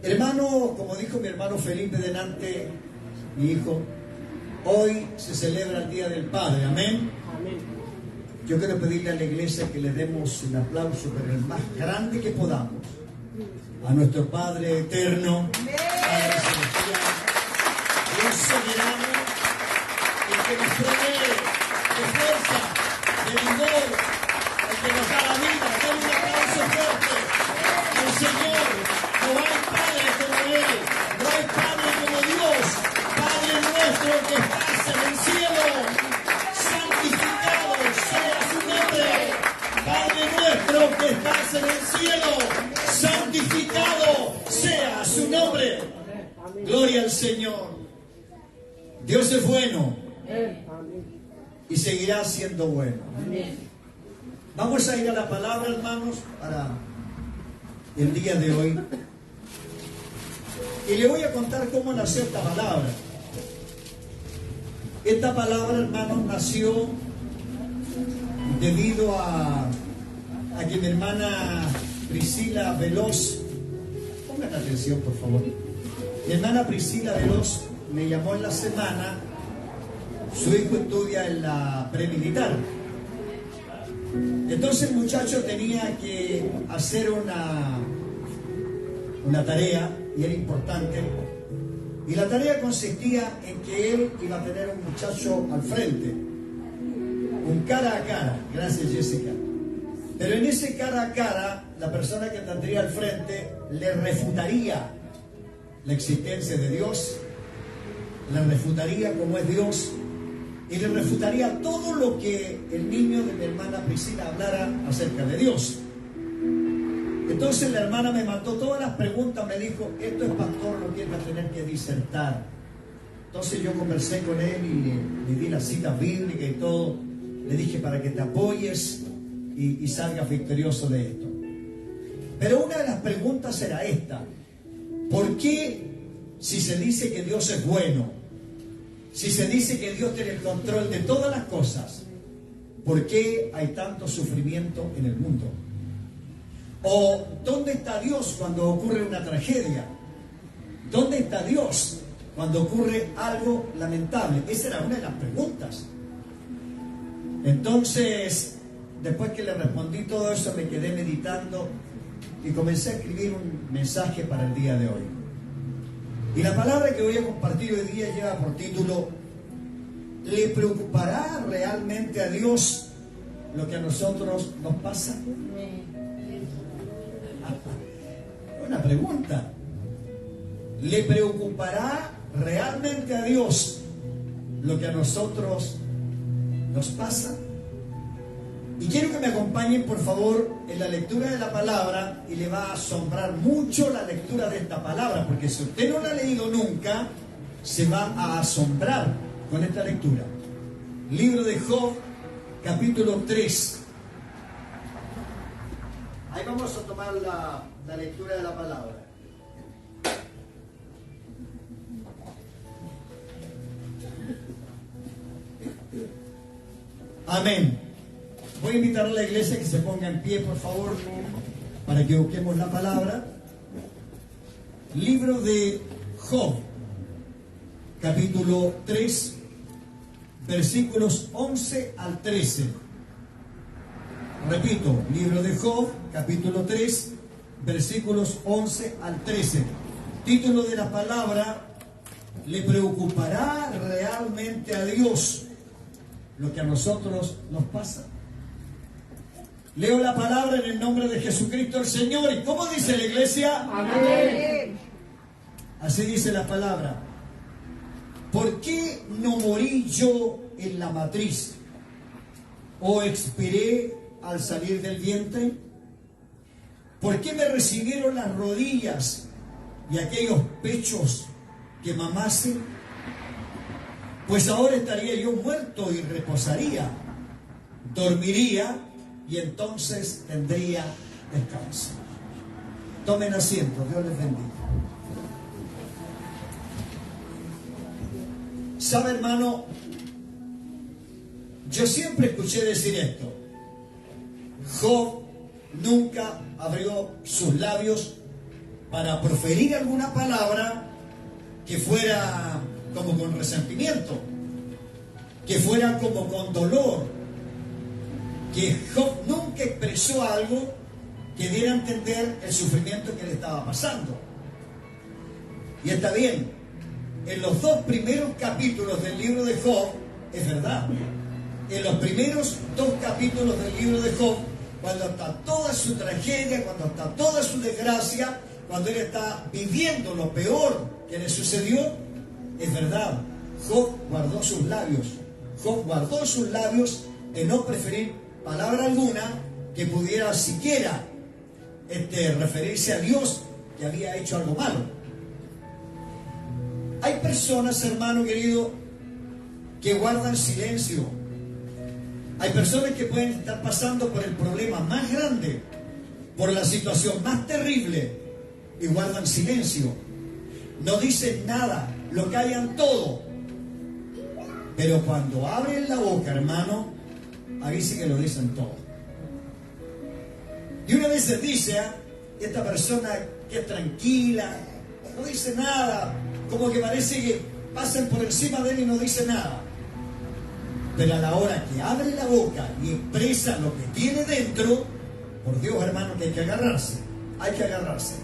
Hermano, como dijo mi hermano Felipe delante, mi hijo, hoy se celebra el Día del Padre, amén. Yo quiero pedirle a la iglesia que le demos un aplauso, pero el más grande que podamos, a nuestro Padre eterno, Padre celestial, Dios soberano, el que nos provee de fuerza, de vigor, el que nos da la vida. Denle un aplauso fuerte al Señor. No hay Padre como Él, no hay Padre como Dios. Padre nuestro que estás en el cielo, santificado sea su nombre. Padre nuestro que estás en el cielo, santificado sea su nombre. Gloria al Señor. Dios es bueno y seguirá siendo bueno. Vamos a ir a la palabra, hermanos, para el día de hoy. Y le voy a contar cómo nació esta palabra. Esta palabra, hermanos, nació debido a que mi hermana Priscila Veloz, pongan atención por favor, mi hermana Priscila Veloz me llamó en la semana. Su hijo estudia en la premilitar. Entonces el muchacho tenía que hacer una tarea, y era importante. Y la tarea consistía en que él iba a tener un muchacho al frente, un cara a cara. Gracias, Jessica. Pero en ese cara a cara, la persona que tendría al frente le refutaría la existencia de Dios, le refutaría cómo es Dios, y le refutaría todo lo que el niño de mi hermana Priscila hablara acerca de Dios. Entonces la hermana me mandó todas las preguntas, me dijo, esto es pastor, lo que él va a tener que disertar. Entonces yo conversé con él y le di las citas bíblicas y todo. Le dije para que te apoyes y salgas victorioso de esto. Pero una de las preguntas era esta: ¿por qué, si se dice que Dios es bueno, si se dice que Dios tiene el control de todas las cosas, por qué hay tanto sufrimiento en el mundo? ¿O dónde está Dios cuando ocurre una tragedia? ¿Dónde está Dios cuando ocurre algo lamentable? Esa era una de las preguntas. Entonces, después que le respondí todo eso, me quedé meditando y comencé a escribir un mensaje para el día de hoy. Y la palabra que voy a compartir hoy día lleva por título: ¿le preocupará realmente a Dios lo que a nosotros nos pasa? Una pregunta. ¿Le preocupará realmente a Dios lo que a nosotros nos pasa? Y quiero que me acompañen por favor en la lectura de la palabra, y le va a asombrar mucho la lectura de esta palabra, porque si usted no la ha leído nunca, se va a asombrar con esta lectura. Libro de Job, capítulo 3. Ahí vamos a tomar la lectura de la palabra. Amén. Voy a invitar a la iglesia que se ponga en pie, por favor, para que busquemos la palabra. Libro de Job, capítulo 3, versículos 11 al 13. Repito, libro de Job, capítulo 3, versículos 11 al 13. Título de la palabra: ¿le preocupará realmente a Dios lo que a nosotros nos pasa? Leo la palabra en el nombre de Jesucristo el Señor. ¿Y cómo dice la iglesia? Amén. Así dice la palabra: ¿por qué no morí yo en la matriz, o expiré al salir del vientre? ¿Por qué me recibieron las rodillas y aquellos pechos que mamasen? Pues ahora estaría yo muerto y reposaría, dormiría y entonces tendría descanso. Tomen asiento, Dios les bendiga. ¿Sabe, hermano? Yo siempre escuché decir esto: Job nunca abrió sus labios para proferir alguna palabra que fuera como con resentimiento, que fuera como con dolor, que Job nunca expresó algo que diera a entender el sufrimiento que le estaba pasando. Y está bien, en los 2 primeros capítulos del libro de Job, es verdad, en los primeros 2 capítulos del libro de Job, cuando está toda su tragedia, cuando está toda su desgracia, cuando él está viviendo lo peor que le sucedió, es verdad, Job guardó sus labios. Job guardó sus labios de no preferir palabra alguna que pudiera siquiera referirse a Dios que había hecho algo malo. Hay personas, hermano querido, que guardan silencio. Hay personas que pueden estar pasando por el problema más grande, por la situación más terrible, y guardan silencio. No dicen nada, lo callan todo. Pero cuando abren la boca, hermano, ahí sí que lo dicen todo. Y una vez se dice, esta persona que es tranquila, no dice nada, como que parece que pasan por encima de él y no dice nada. Pero a la hora que abre la boca y expresa lo que tiene dentro, por Dios, hermano, que hay que agarrarse. Hay que agarrarse.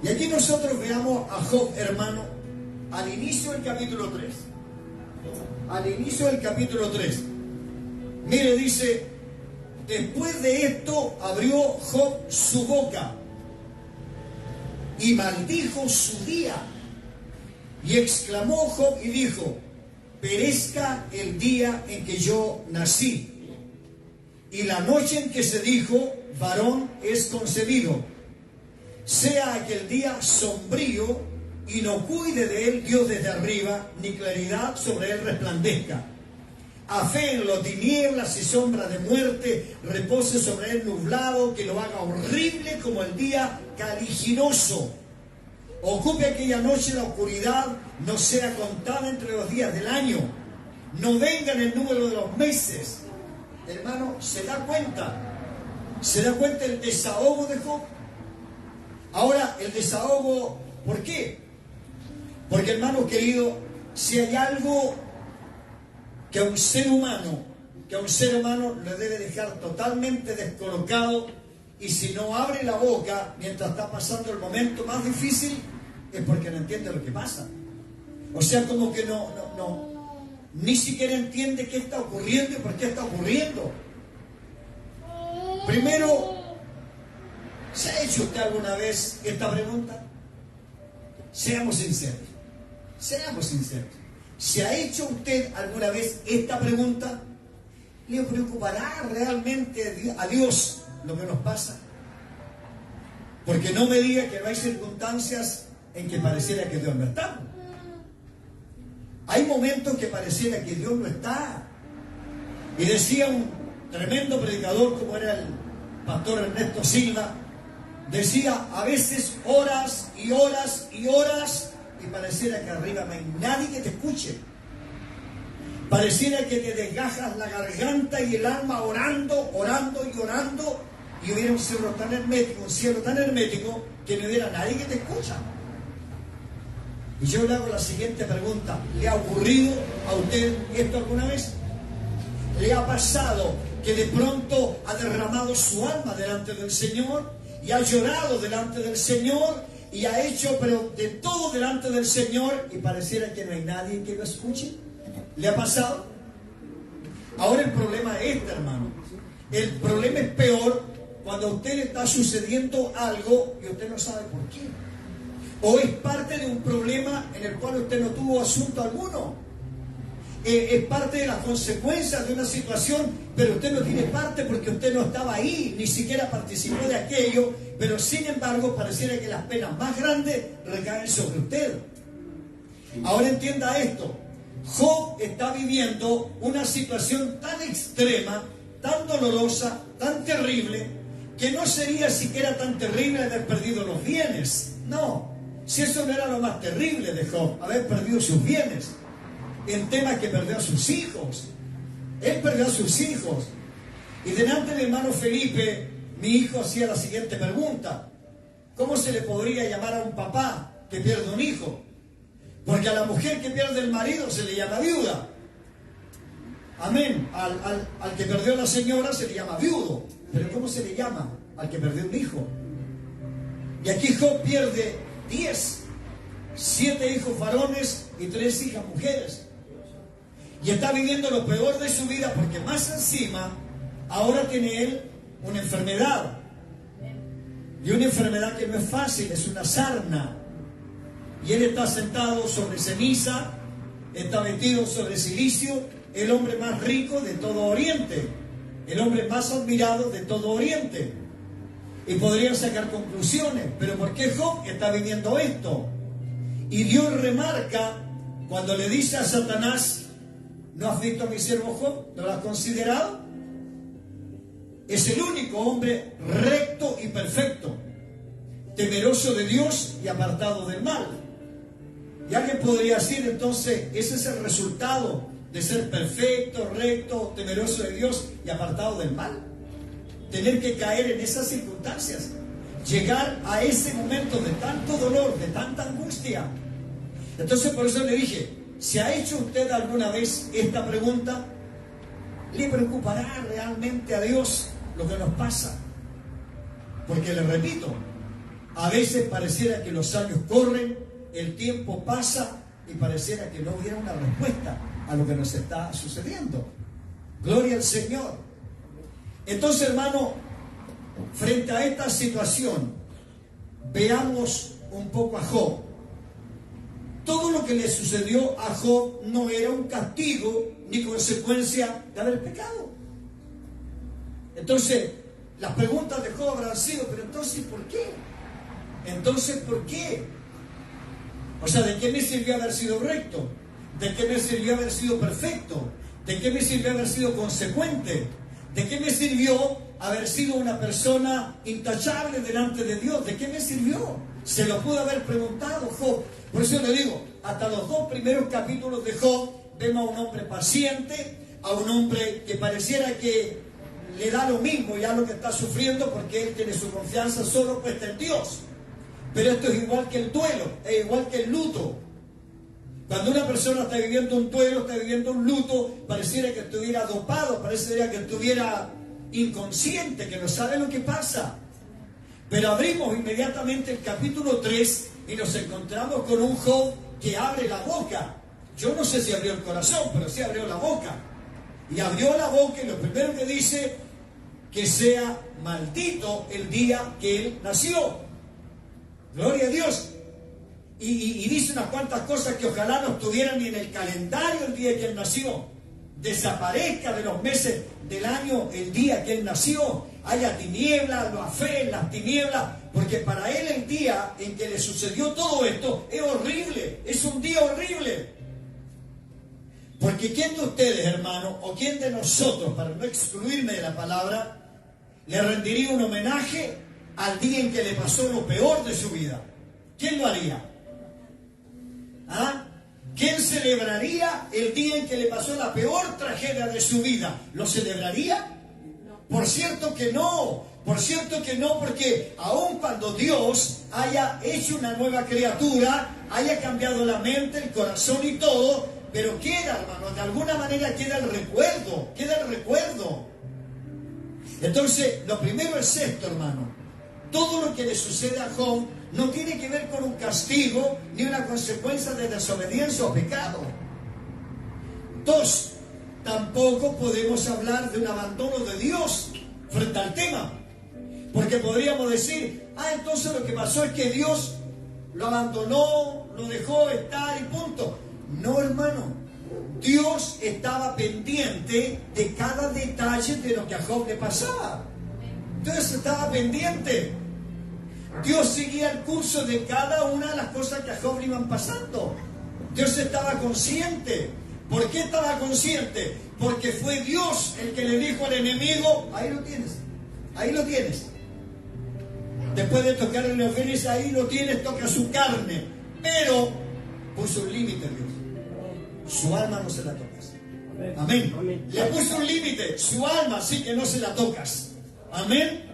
Y aquí nosotros veamos a Job, hermano, al inicio del capítulo 3. Al inicio del capítulo 3. Mire, dice, después de esto abrió Job su boca y maldijo su día. Y exclamó Job y dijo, perezca el día en que yo nací, y la noche en que se dijo, varón es concebido. Sea aquel día sombrío, y no cuide de él Dios desde arriba, ni claridad sobre él resplandezca. Aféenlo tinieblas y sombra de muerte, repose sobre él nublado, que lo haga horrible como el día caliginoso. Ocupe aquella noche la oscuridad, no sea contada entre los días del año, no venga en el número de los meses. Hermano, ¿se da cuenta el desahogo de Job? Ahora, el desahogo, ¿por qué? Porque, hermano querido, si hay algo que a un ser humano le debe dejar totalmente descolocado, y si no abre la boca mientras está pasando el momento más difícil, es porque no entiende lo que pasa. O sea, como que ni siquiera entiende qué está ocurriendo y por qué está ocurriendo. Primero, ¿se ha hecho usted alguna vez esta pregunta? Seamos sinceros. ¿Se ha hecho usted alguna vez esta pregunta? ¿Le preocupará realmente a Dios lo que nos pasa? Porque no me diga que no hay circunstancias en que pareciera que Dios no está. Hay momentos que pareciera que Dios no está. Y decía un tremendo predicador como era el pastor Ernesto Silva, decía, a veces horas y horas y horas, y pareciera que arriba no hay nadie que te escuche. Pareciera que te desgajas la garganta y el alma orando y orando, y hubiera un cielo tan hermético que no hubiera nadie que te escucha. Y yo le hago la siguiente pregunta: ¿le ha ocurrido a usted esto alguna vez? ¿Le ha pasado que de pronto ha derramado su alma delante del Señor y ha llorado delante del Señor y ha hecho pero de todo delante del Señor y pareciera que no hay nadie que lo escuche? ¿Le ha pasado? Ahora el problema es este, hermano. El problema es peor cuando a usted le está sucediendo algo y usted no sabe por qué. O es parte de un problema en el cual usted no tuvo asunto alguno. Es parte de las consecuencias de una situación, pero usted no tiene parte porque usted no estaba ahí, ni siquiera participó de aquello, pero sin embargo pareciera que las penas más grandes recaen sobre usted. Ahora entienda esto: Job está viviendo una situación tan extrema, tan dolorosa, tan terrible, que no sería siquiera tan terrible haber perdido los bienes. No, si eso no era lo más terrible de Job, haber perdido sus bienes. El tema es que perdió a sus hijos. Él perdió a sus hijos. Y delante de hermano Felipe, mi hijo hacía la siguiente pregunta: ¿cómo se le podría llamar a un papá que pierde un hijo? Porque a la mujer que pierde el marido se le llama viuda. Amén. Al que perdió a la señora se le llama viudo. Pero ¿cómo se le llama al que perdió un hijo? Y aquí Job pierde 7 hijos varones y 3 hijas mujeres. Y está viviendo lo peor de su vida, porque más encima ahora tiene él una enfermedad. Y una enfermedad que no es fácil, es una sarna. Y él está sentado sobre ceniza, está metido sobre silicio, el hombre más rico de todo Oriente, el hombre más admirado de todo Oriente. Y podrían sacar conclusiones, pero ¿por qué Job está viviendo esto? Y Dios remarca cuando le dice a Satanás: ¿no has visto a mi siervo Job? ¿No lo has considerado? Es el único hombre recto y perfecto, temeroso de Dios y apartado del mal. Y alguien podría decir entonces, ese es el resultado de ser perfecto, recto, temeroso de Dios y apartado del mal. Tener que caer en esas circunstancias, llegar a ese momento de tanto dolor, de tanta angustia. Entonces por eso le dije, ¿se ha hecho usted alguna vez esta pregunta? ¿Le preocupará realmente a Dios lo que nos pasa? Porque le repito, a veces pareciera que los años corren, el tiempo pasa y pareciera que no hubiera una respuesta a lo que nos está sucediendo. Gloria al Señor. Entonces, hermano, frente a esta situación, veamos un poco a Job. Todo lo que le sucedió a Job no era un castigo ni consecuencia de haber pecado. Entonces, las preguntas de Job habrán sido, pero entonces, ¿por qué? Entonces, ¿por qué? O sea, ¿de qué me sirvió haber sido recto? ¿De qué me sirvió haber sido perfecto? ¿De qué me sirvió haber sido consecuente? ¿De qué me sirvió haber sido una persona intachable delante de Dios? ¿De qué me sirvió? Se lo pudo haber preguntado Job. Por eso le digo, hasta los 2 primeros capítulos de Job vemos a un hombre paciente, a un hombre que pareciera que le da lo mismo ya lo que está sufriendo, porque él tiene su confianza solo puesta en Dios. Pero esto es igual que el duelo, es igual que el luto. Cuando una persona está viviendo un duelo, está viviendo un luto, pareciera que estuviera dopado, pareciera que estuviera inconsciente, que no sabe lo que pasa. Pero abrimos inmediatamente el capítulo 3 y nos encontramos con un Job que abre la boca. Yo no sé si abrió el corazón, pero sí abrió la boca. Y abrió la boca y lo primero que dice, que sea maldito el día que él nació. Gloria a Dios. Y dice unas cuantas cosas que ojalá no estuvieran ni en el calendario el día que él nació. Desaparezca de los meses del año el día que él nació. Haya tinieblas, lo afeen las tinieblas, porque para él el día en que le sucedió todo esto es horrible, es un día horrible. Porque ¿quién de ustedes, hermano, o quién de nosotros, para no excluirme de la palabra, le rendiría un homenaje al día en que le pasó lo peor de su vida? ¿Quién lo haría? ¿Ah? ¿Quién celebraría el día en que le pasó la peor tragedia de su vida? ¿Lo celebraría? Por cierto que no, porque aun cuando Dios haya hecho una nueva criatura, haya cambiado la mente, el corazón y todo, pero queda, hermano, de alguna manera queda el recuerdo. Entonces, lo primero es esto, hermano. Todo lo que le sucede a Job no tiene que ver con un castigo ni una consecuencia de desobediencia o pecado. 2, tampoco podemos hablar de un abandono de Dios frente al tema. Porque podríamos decir, entonces lo que pasó es que Dios lo abandonó, lo dejó estar y punto. No, hermano. Dios estaba pendiente de cada detalle de lo que a Job le pasaba. Dios estaba pendiente. Dios seguía el curso de cada una de las cosas que a Job le iban pasando. Dios estaba consciente. ¿Por qué estaba consciente? Porque fue Dios el que le dijo al enemigo, ahí lo tienes. Después de tocarle los genes, ahí lo tienes, toca su carne. Pero puso un límite Dios. Su alma no se la tocas. Amén. Le puso un límite. Su alma sí que no se la tocas. Amén.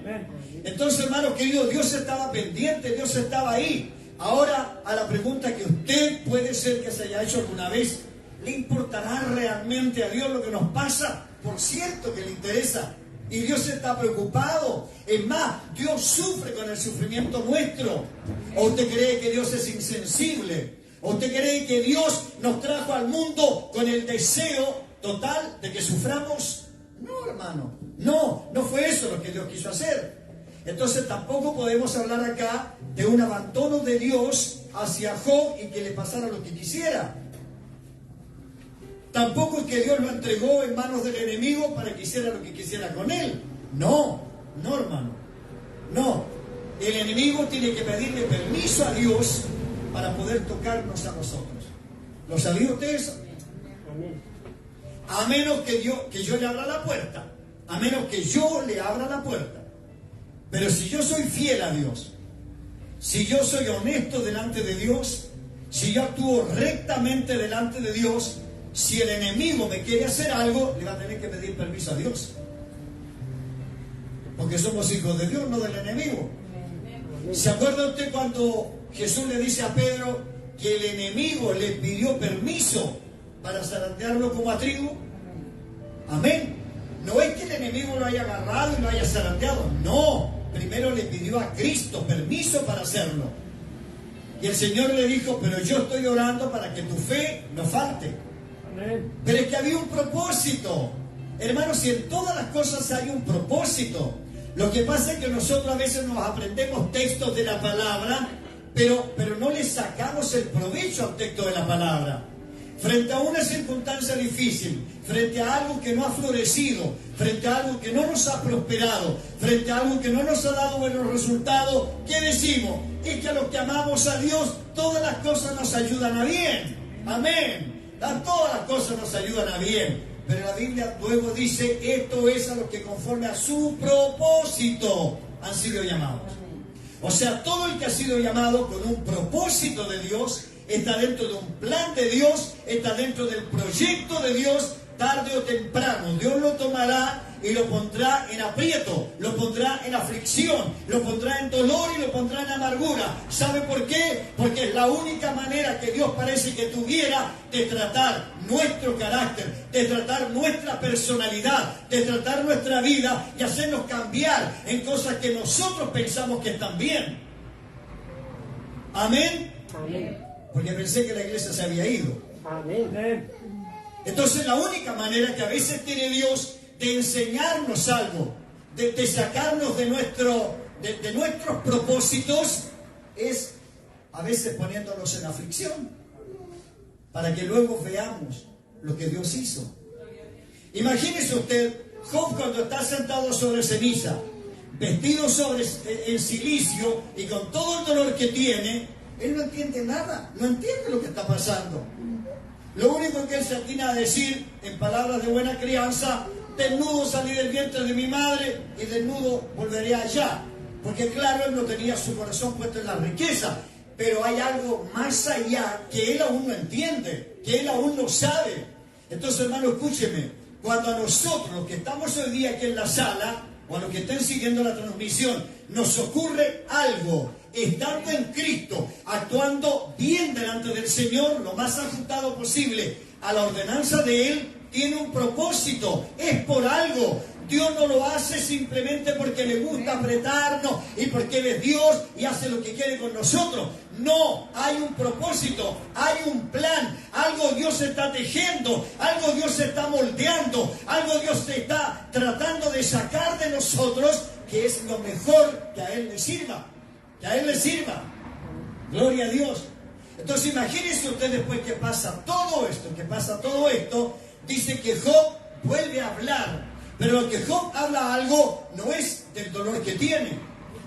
Entonces, hermano querido, Dios estaba pendiente, Dios estaba ahí. Ahora, a la pregunta que usted puede ser que se haya hecho alguna vez, ¿le importará realmente a Dios lo que nos pasa? Por cierto que le interesa. Y Dios está preocupado. Es más, Dios sufre con el sufrimiento nuestro. ¿O usted cree que Dios es insensible? ¿O usted cree que Dios nos trajo al mundo con el deseo total de que suframos? No, hermano. No fue eso lo que Dios quiso hacer. Entonces tampoco podemos hablar acá de un abandono de Dios hacia Job y que le pasara lo que quisiera. Tampoco es que Dios lo entregó en manos del enemigo para que hiciera lo que quisiera con él. No, hermano. No. El enemigo tiene que pedirle permiso a Dios para poder tocarnos a nosotros. ¿Lo sabía usted eso? A menos que yo le abra la puerta. A menos que yo le abra la puerta. Pero si yo soy fiel a Dios, si yo soy honesto delante de Dios, si yo actúo rectamente delante de Dios, si el enemigo me quiere hacer algo, le va a tener que pedir permiso a Dios. Porque somos hijos de Dios, no del enemigo. ¿Se acuerda usted cuando Jesús le dice a Pedro que el enemigo le pidió permiso para zarandearlo como a trigo? Amén. No es que el enemigo lo haya agarrado y lo haya zarandeado. No. Primero le pidió a Cristo permiso para hacerlo. Y el Señor le dijo, pero yo estoy orando para que tu fe no falte. Amén. Pero es que había un propósito. Hermanos, si en todas las cosas hay un propósito. Lo que pasa es que nosotros a veces nos aprendemos textos de la palabra, pero no le sacamos el provecho al texto de la palabra. Frente a una circunstancia difícil, frente a algo que no ha florecido, frente a algo que no nos ha prosperado, frente a algo que no nos ha dado buenos resultados, ¿qué decimos? Es que a los que amamos a Dios, todas las cosas nos ayudan a bien. Amén. Todas las cosas nos ayudan a bien. Pero la Biblia luego dice, esto es a los que conforme a su propósito han sido llamados. O sea, todo el que ha sido llamado con un propósito de Dios, está dentro de un plan de Dios, está dentro del proyecto de Dios, tarde o temprano Dios lo tomará y lo pondrá en aprieto, lo pondrá en aflicción, lo pondrá en dolor y lo pondrá en amargura. ¿Sabe por qué? Porque es la única manera que Dios parece que tuviera de tratar nuestro carácter, de tratar nuestra personalidad, de tratar nuestra vida y hacernos cambiar en cosas que nosotros pensamos que están bien. Amén. Amén. Porque pensé que la iglesia se había ido. Amén. Entonces la única manera que a veces tiene Dios de enseñarnos algo, de sacarnos de nuestros propósitos, es a veces poniéndonos en aflicción, para que luego veamos lo que Dios hizo. Imagínese usted, Job cuando está sentado sobre ceniza, vestido en silicio y con todo el dolor que tiene, él no entiende nada, no entiende lo que está pasando. Lo único que él se atina a decir, en palabras de buena crianza, desnudo salí del vientre de mi madre y desnudo volveré allá. Porque claro, él no tenía su corazón puesto en la riqueza, pero hay algo más allá que él aún no entiende, que él aún no sabe. Entonces, hermano, escúcheme, cuando a nosotros, los que estamos hoy día aquí en la sala, o a los que estén siguiendo la transmisión, nos ocurre algo, estando en Cristo, actuando bien delante del Señor, lo más ajustado posible a la ordenanza de Él, tiene un propósito, es por algo. Dios no lo hace simplemente porque le gusta apretarnos y porque Él es Dios y hace lo que quiere con nosotros. No, hay un propósito, hay un plan, algo Dios está tejiendo, algo Dios está moldeando, algo Dios está tratando de sacar de nosotros, que es lo mejor que a Él le sirva. Que a Él le sirva. Gloria a Dios. Entonces imagínense usted después que pasa todo esto, dice que Job vuelve a hablar. Pero lo que Job habla algo no es del dolor que tiene.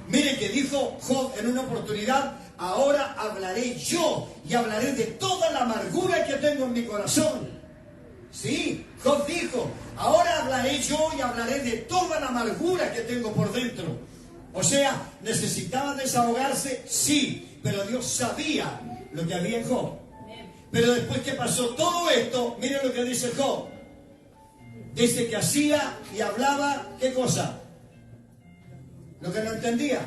Mire que dijo Job en una oportunidad, ahora hablaré yo y hablaré de toda la amargura que tengo en mi corazón. Sí, Job dijo, ahora hablaré yo y hablaré de toda la amargura que tengo por dentro. O sea, ¿necesitaba desahogarse? Sí, pero Dios sabía lo que había en Job. Pero después que pasó todo esto, miren lo que dice Job. Dice que hacía y hablaba, ¿qué cosa? lo que no entendía.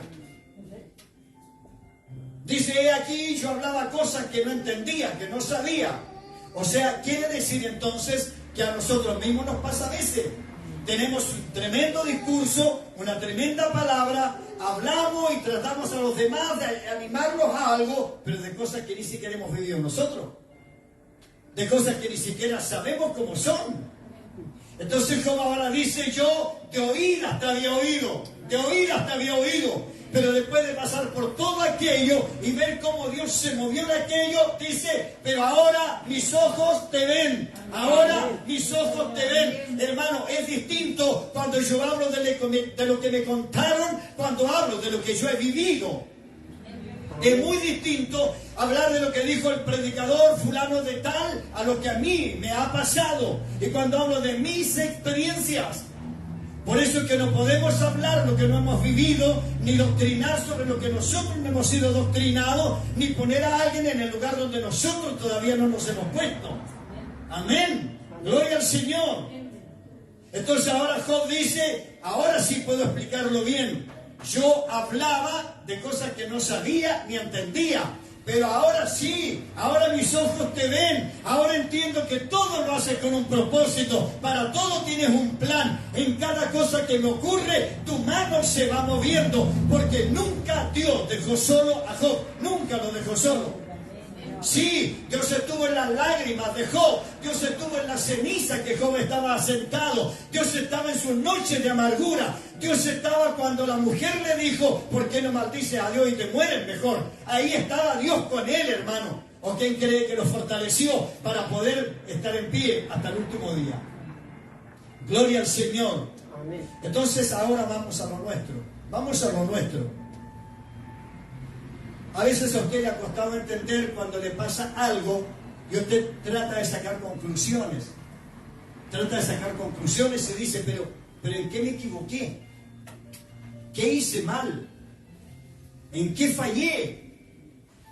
Dice, he aquí, yo hablaba cosas que no entendía, que no sabía. O sea, quiere decir entonces que a nosotros mismos nos pasa a veces. Tenemos un tremendo discurso, una tremenda palabra, hablamos y tratamos a los demás de animarlos a algo, pero de cosas que ni siquiera hemos vivido nosotros. De cosas que ni siquiera sabemos cómo son. Entonces, como ahora dice, yo de oídas te había oído, de oídas te había oído. Pero después de pasar por todo aquello y ver cómo Dios se movió en aquello, dice, pero ahora mis ojos te ven, ahora mis ojos te ven. Hermano, es distinto cuando yo hablo de lo que me contaron, cuando hablo de lo que yo he vivido. Es muy distinto hablar de lo que dijo el predicador fulano de tal a lo que a mí me ha pasado. Y cuando hablo de mis experiencias. Por eso es que no podemos hablar lo que no hemos vivido, ni doctrinar sobre lo que nosotros no hemos sido doctrinados, ni poner a alguien en el lugar donde nosotros todavía no nos hemos puesto. Amén. Gloria al Señor. Entonces ahora Job dice, ahora sí puedo explicarlo bien. Yo hablaba de cosas que no sabía ni entendía. Pero ahora sí, ahora mis ojos te ven, ahora entiendo que todo lo haces con un propósito, para todo tienes un plan, en cada cosa que me ocurre, tu mano se va moviendo, porque nunca Dios dejó solo a Job, nunca lo dejó solo. Sí, Dios estuvo en las lágrimas de Job, Dios estuvo en la ceniza que Job estaba sentado, Dios estaba en sus noches de amargura, Dios estaba cuando la mujer le dijo, ¿por qué no maldices a Dios y te mueres mejor? Ahí estaba Dios con él, hermano. ¿O quién cree que lo fortaleció para poder estar en pie hasta el último día? Gloria al Señor. Entonces ahora vamos a lo nuestro, vamos a lo nuestro. A veces a usted le ha costado entender cuando le pasa algo y usted trata de sacar conclusiones. Trata de sacar conclusiones y dice, pero ¿en qué me equivoqué? ¿Qué hice mal? ¿En qué fallé?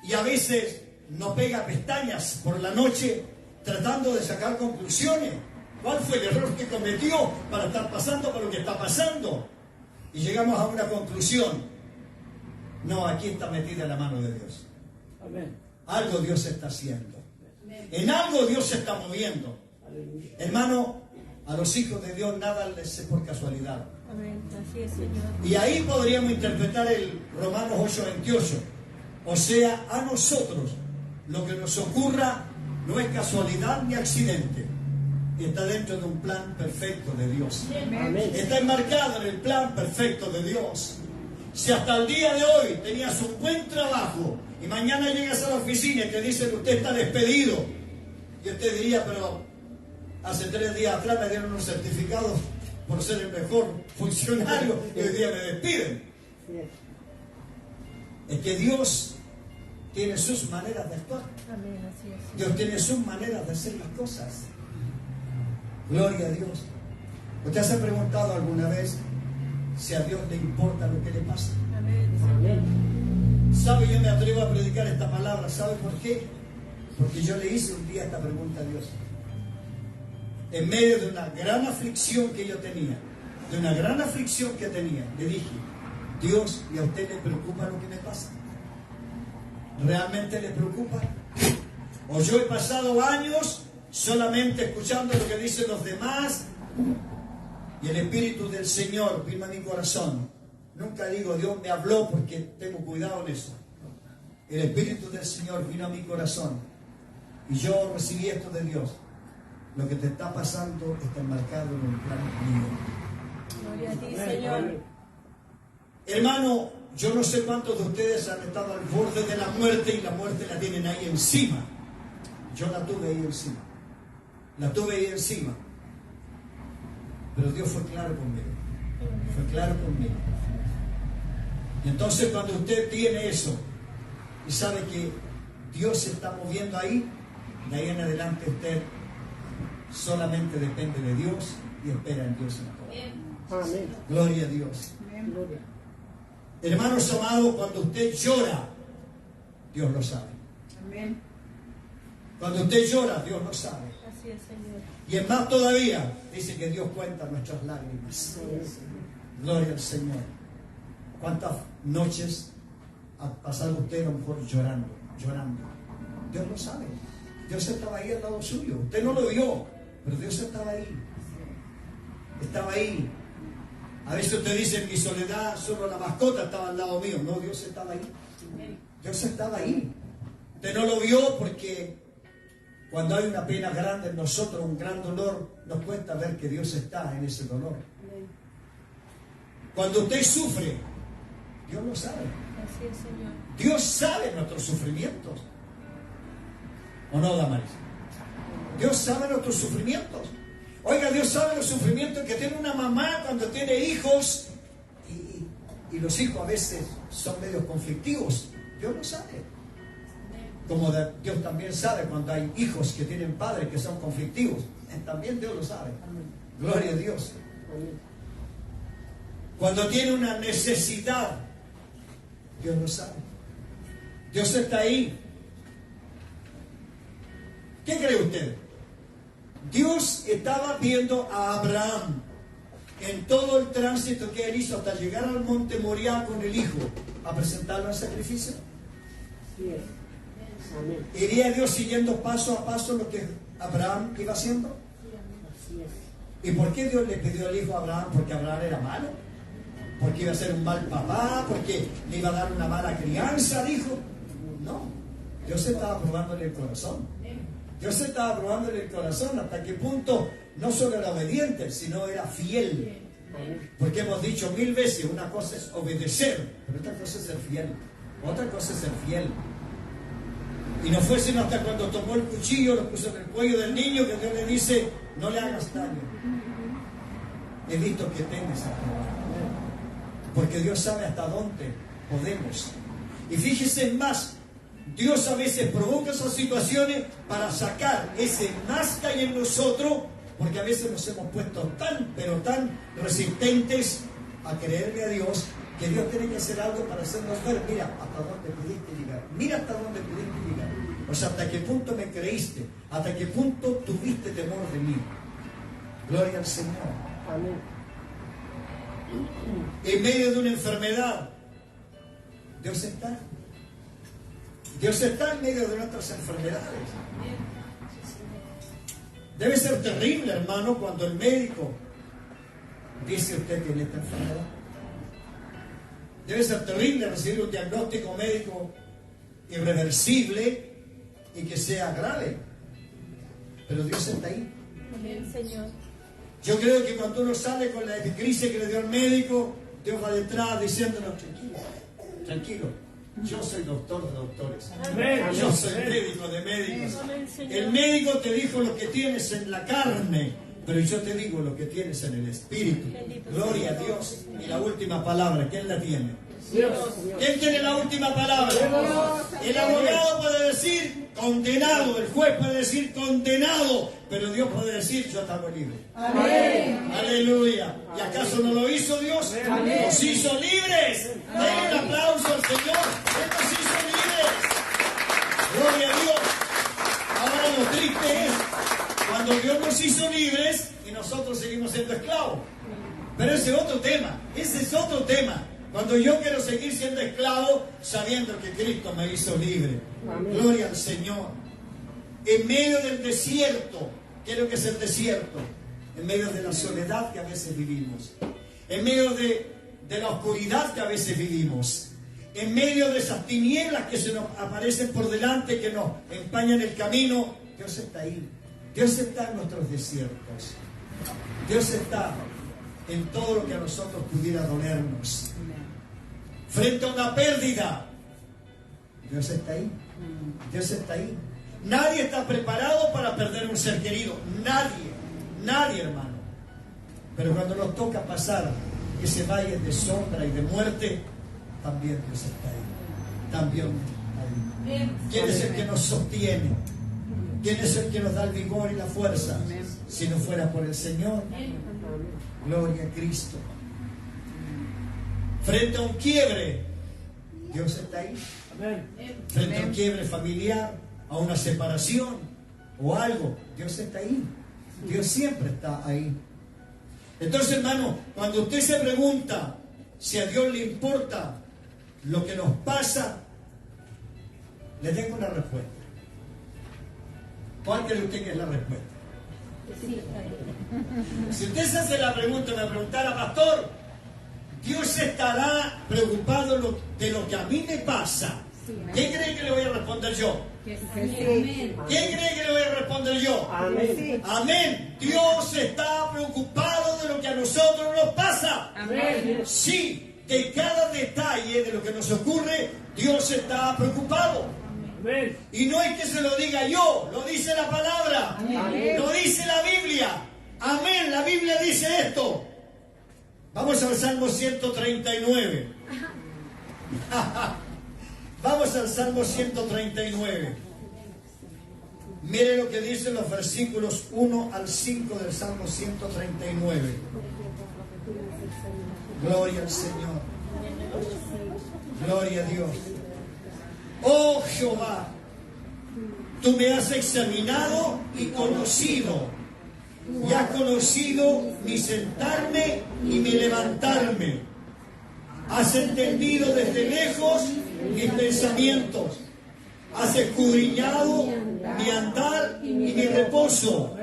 Y a veces no pega pestañas por la noche tratando de sacar conclusiones. ¿Cuál fue el error que cometió para estar pasando por lo que está pasando? Y llegamos a una conclusión. No, aquí está metida la mano de Dios. Amén. Algo Dios está haciendo. En algo Dios se está moviendo. Aleluya. Hermano, a los hijos de Dios nada les es por casualidad. Amén. Así es, Señor. Y ahí podríamos interpretar el Romanos 8:28. O sea, a nosotros lo que nos ocurra no es casualidad ni accidente. Está dentro de un plan perfecto de Dios. Amén. Está enmarcado en el plan perfecto de Dios. Si hasta el día de hoy tenías un buen trabajo y mañana llegas a la oficina y te dicen usted está despedido, y usted diría, pero hace 3 días atrás me dieron unos certificados por ser el mejor funcionario y hoy día me despiden. Es que Dios tiene sus maneras de actuar. Amén, así es. Dios tiene sus maneras de hacer las cosas. Gloria a Dios. ¿Usted se ha preguntado alguna vez si a Dios le importa lo que le pasa? Amén. ¿Sabe? Yo me atrevo a predicar esta palabra. ¿Sabe por qué? Porque yo le hice un día esta pregunta a Dios. En medio de una gran aflicción que yo tenía, le dije, Dios, ¿y a usted le preocupa lo que me pasa? ¿Realmente le preocupa? ¿O yo he pasado años solamente escuchando lo que dicen los demás? Y el Espíritu del Señor vino a mi corazón. Nunca digo, Dios me habló porque tengo cuidado en eso. El Espíritu del Señor vino a mi corazón. Y yo recibí esto de Dios. Lo que te está pasando está enmarcado en un plan mío. Gloria a ti, Señor. Hermano, yo no sé cuántos de ustedes han estado al borde de la muerte y la muerte la tienen ahí encima. Yo la tuve ahí encima. La tuve ahí encima. Pero Dios fue claro conmigo. Fue claro conmigo. Y entonces cuando usted tiene eso y sabe que Dios se está moviendo ahí, de ahí en adelante usted solamente depende de Dios y espera en Dios en todo. Amén. Gloria a Dios. Amén. Hermanos amados, cuando usted llora, Dios lo sabe. Amén. Cuando usted llora, Dios lo sabe. Así es, Señor. Y es más todavía, dice que Dios cuenta nuestras lágrimas. Gloria al Señor. ¿Cuántas noches ha pasado usted a lo mejor llorando? Dios lo sabe. Dios estaba ahí al lado suyo. Usted no lo vio, pero Dios estaba ahí. Estaba ahí. A veces usted dice, en mi soledad solo la mascota estaba al lado mío. No, Dios estaba ahí. Dios estaba ahí. Usted no lo vio porque cuando hay una pena grande en nosotros, un gran dolor, nos cuesta ver que Dios está en ese dolor. Cuando usted sufre, Dios lo sabe. Así es, Señor. Dios sabe nuestros sufrimientos. ¿O no, Damaris? Dios sabe nuestros sufrimientos. Oiga, Dios sabe los sufrimientos que tiene una mamá cuando tiene hijos y los hijos a veces son medios conflictivos. Dios lo sabe. Como Dios también sabe cuando hay hijos que tienen padres que son conflictivos. También Dios lo sabe. Gloria a Dios. Cuando tiene una necesidad, Dios lo sabe. Dios está ahí. ¿Qué cree usted? Dios estaba viendo a Abraham en todo el tránsito que él hizo hasta llegar al monte Moriah con el hijo a presentarlo al sacrificio. ¿Iría Dios siguiendo paso a paso lo que Abraham iba haciendo? ¿Y por qué Dios le pidió al hijo a Abraham? ¿Porque Abraham era malo? ¿Porque iba a ser un mal papá? ¿Porque le iba a dar una mala crianza? Dijo. No, Dios estaba probándole el corazón. Dios estaba probándole el corazón hasta qué punto no solo era obediente, sino era fiel. Porque hemos dicho 1000 veces, una cosa es obedecer, pero otra cosa es ser fiel. Otra cosa es ser fiel. Y no fue sino hasta cuando tomó el cuchillo, lo puso en el cuello del niño, que Dios le dice, no le hagas daño. He visto que temes a Jehová. Porque Dios sabe hasta dónde podemos. Y fíjese más, Dios a veces provoca esas situaciones para sacar ese más que hay en nosotros, porque a veces nos hemos puesto tan, pero tan resistentes a creerle a Dios, que Dios tiene que hacer algo para hacernos ver, mira hasta dónde pudiste llegar, mira hasta dónde pudiste llegar. O sea, hasta qué punto me creíste, hasta qué punto tuviste temor de mí. Gloria al Señor. Amén. En medio de una enfermedad, Dios está. Dios está en medio de nuestras enfermedades. Debe ser terrible, hermano, cuando el médico dice usted que tiene esta enfermedad. Debe ser terrible recibir un diagnóstico médico irreversible y que sea grave. Pero Dios está ahí. Amén, Señor. Yo creo que cuando uno sale con la crisis que le dio el médico, Dios va detrás diciéndonos, tranquilo. Yo soy doctor de doctores. Amén. Yo soy médico de médicos. El médico te dijo lo que tienes en la carne, pero yo te digo lo que tienes en el espíritu. Gloria a Dios. Y la última palabra, ¿quién la tiene? Dios. ¿Quién tiene la última palabra? El abogado puede decir condenado, el juez puede decir condenado, pero Dios puede decir yo estaba libre. Amén. Aleluya. ¿Y acaso no lo hizo Dios? Amén. Nos hizo libres. Den un aplauso al Señor. Él nos hizo libres. Gloria a Dios. Ahora lo triste es cuando Dios nos hizo libres y nosotros seguimos siendo esclavos. Pero ese es otro tema. Ese es otro tema. Cuando yo quiero seguir siendo esclavo sabiendo que Cristo me hizo libre. Amén. Gloria al Señor. En medio del desierto, ¿qué es lo que es el desierto? En medio de la soledad que a veces vivimos, en medio de la oscuridad que a veces vivimos, en medio de esas tinieblas que se nos aparecen por delante, que nos empañan el camino, Dios está ahí. Dios está en nuestros desiertos. Dios está en todo lo que a nosotros pudiera dolernos. Frente a una pérdida, Dios está ahí. Dios está ahí. Nadie está preparado para perder un ser querido. Nadie, hermano. Pero cuando nos toca pasar ese valle de sombra y de muerte, también Dios está ahí. También ahí. ¿Quién es el que nos sostiene? ¿Quién es el que nos da el vigor y la fuerza? Si no fuera por el Señor. Gloria a Cristo. Frente a un quiebre, Dios está ahí. Frente a un quiebre familiar, a una separación o algo, Dios está ahí. Dios siempre está ahí. Entonces, hermano, cuando usted se pregunta si a Dios le importa lo que nos pasa, le tengo una respuesta. ¿Cuál cree usted que es la respuesta? Si usted se hace la pregunta y me preguntara, pastor, ¿Dios estará preocupado de lo que a mí me pasa? ¿Qué cree que le voy a responder yo? ¿Qué cree que le voy a responder yo? Amén. Amén. Dios está preocupado de lo que a nosotros nos pasa. Amén. Sí, de cada detalle de lo que nos ocurre, Dios está preocupado. Amén. Y no es que se lo diga yo, lo dice la palabra. Amén. Lo dice la Biblia. Amén, la Biblia dice esto. Vamos al Salmo 139. Vamos al Salmo 139. Mire lo que dicen los versículos 1 al 5 del Salmo 139. Gloria al Señor. Gloria a Dios. Oh Jehová, tú me has examinado y conocido. Y has conocido mi sentarme y mi levantarme. Has entendido desde lejos mis pensamientos. Has escudriñado mi andar y mi reposo.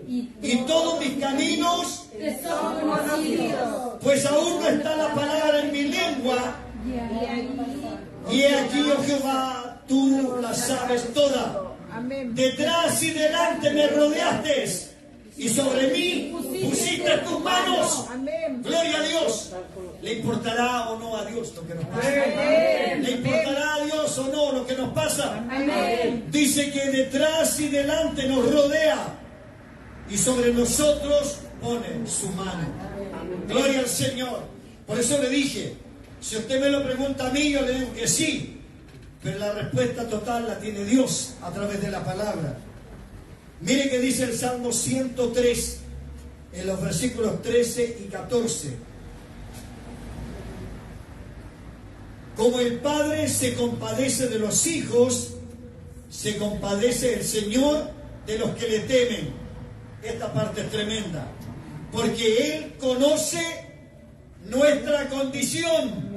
Y todos mis caminos Te son conocidos. pues aún no está la palabra en mi lengua. Y he aquí, oh Jehová, tú la sabes toda. Detrás y delante me rodeaste, y sobre mí pusiste tus manos. Gloria a Dios. ¿Le importará o no a Dios lo que nos pasa? ¿Le importará a Dios o no lo que nos pasa? Dice que detrás y delante nos rodea, y sobre nosotros pone su mano. Gloria al Señor. Por eso le dije, si usted me lo pregunta a mí, yo le digo que sí, pero la respuesta total la tiene Dios a través de la palabra. Mire que dice el Salmo 103, en los versículos 13 y 14. Como el Padre se compadece de los hijos, se compadece el Señor de los que le temen. Esta parte es tremenda, porque Él conoce nuestra condición.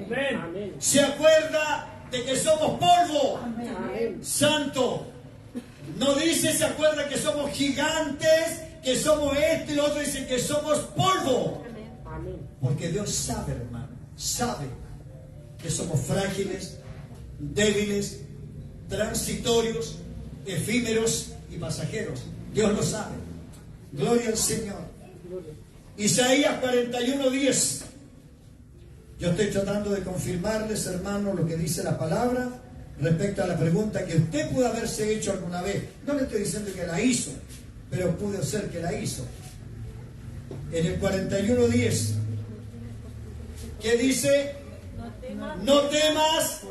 Amén. Se acuerda de que somos polvo. Amén. Santo. No dice, se acuerda que somos gigantes, que somos esto y lo otro, dice que somos polvo. Amén. Porque Dios sabe, hermano, sabe que somos frágiles, débiles, transitorios, efímeros y pasajeros. Dios lo sabe. Gloria al Señor. Isaías 41:10. Yo estoy tratando de confirmarles, hermano, lo que dice la palabra respecto a la pregunta que usted pudo haberse hecho alguna vez. No le estoy diciendo que la hizo, pero pudo ser que la hizo. En el 41:10, ¿qué dice? No temas.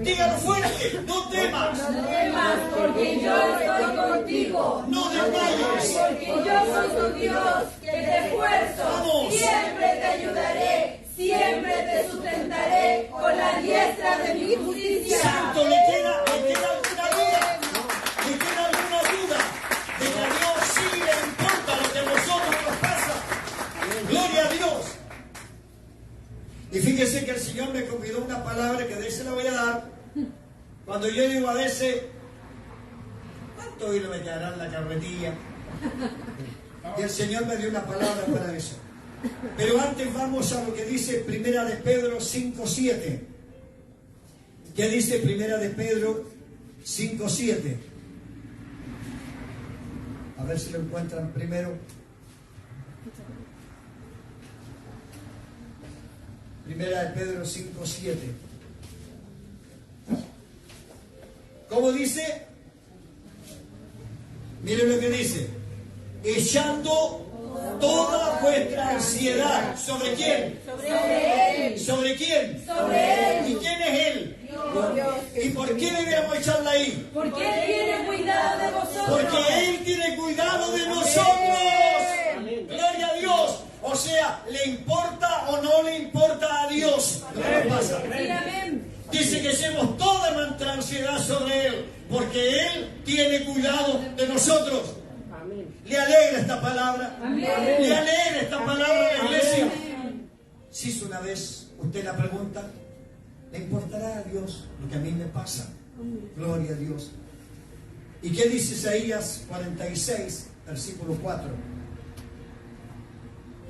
Dígalo fuerte. No temas. No temas, porque yo estoy contigo. No desmayes. Porque yo soy tu Dios, que te esfuerzo. Vamos. Siempre te ayudaré. Siempre te sustentaré con la diestra de mi justicia. Santo, ¿le queda alguna duda? ¿Le queda alguna duda de que a Dios sí le importa lo que a nosotros nos pasa? Gloria a Dios. Y fíjese que el Señor me convidó una palabra que de ese la voy a dar. Cuando yo digo a veces, ¿cuánto hilo me quedará en la carretilla? Y el Señor me dio una palabra para eso. Pero antes vamos a lo que dice Primera de Pedro 5:7. ¿Qué dice Primera de Pedro 5:7? A ver si lo encuentran primero. Primera de Pedro 5:7. ¿Cómo dice? Miren lo que dice. Echando toda vuestra ansiedad. ¿Sobre quién? Sobre Él. ¿Sobre quién? Sobre Él. ¿Y quién es Él? Dios. ¿Y por qué deberíamos echarla ahí? Porque Él tiene cuidado de vosotros. Porque Él tiene cuidado de nosotros. Gloria a Dios. O sea, ¿le importa o no le importa a Dios lo que nos pasa? Sí, amén. Dice que echemos toda nuestra ansiedad sobre Él, porque Él tiene cuidado de nosotros. Amén. ¿Le alegra esta palabra? Amén. ¿Le alegra esta palabra a la iglesia? ¿Se hizo una vez usted la pregunta? ¿Le importará a Dios lo que a mí me pasa? Gloria a Dios. ¿Y qué dice Isaías 46, versículo 4?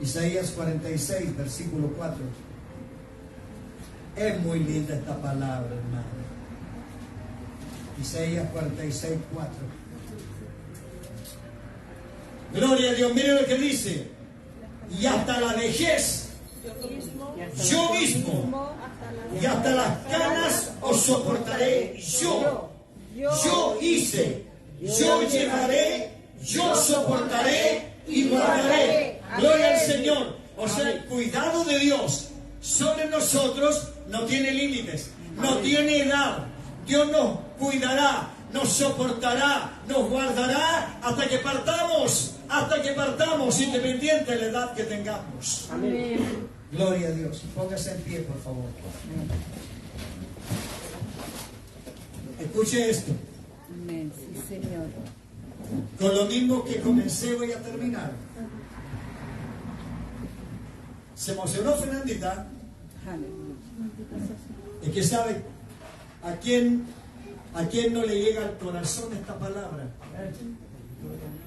Isaías 46, versículo 4. Es muy linda esta palabra, hermano. Isaías 46, 4. Gloria a Dios, mire lo que dice. Y hasta la vejez, yo mismo, y hasta las canas os soportaré yo. Yo hice, yo llevaré, yo soportaré y guardaré. Gloria al Señor. O sea, el cuidado de Dios sobre nosotros no tiene límites, no tiene edad. Dios nos cuidará, nos soportará, nos guardará hasta que partamos, independiente de la edad que tengamos. Amén. Gloria a Dios. Póngase en pie, por favor. Escuche esto. Amén, sí, Señor. Con lo mismo que comencé voy a terminar. Se emocionó Fernandita. Es que sabe a quién no le llega al corazón esta palabra.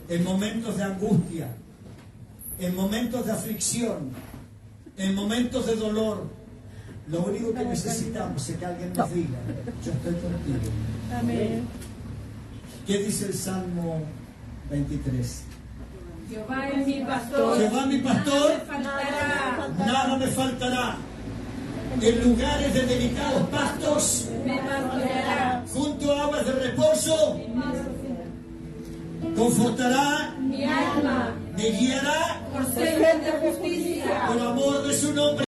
En momentos de angustia, en momentos de aflicción, en momentos de dolor, lo único que necesitamos es que alguien nos diga: yo estoy contigo. Amén. ¿Qué dice el Salmo 23? Jehová es mi pastor. Jehová mi pastor, Nada me faltará. nada me faltará. En lugares de delicados pastos, Me pastoreará. junto a aguas de reposo, confortará, Mi alma. me guiará Por sendas de justicia. por amor de su nombre.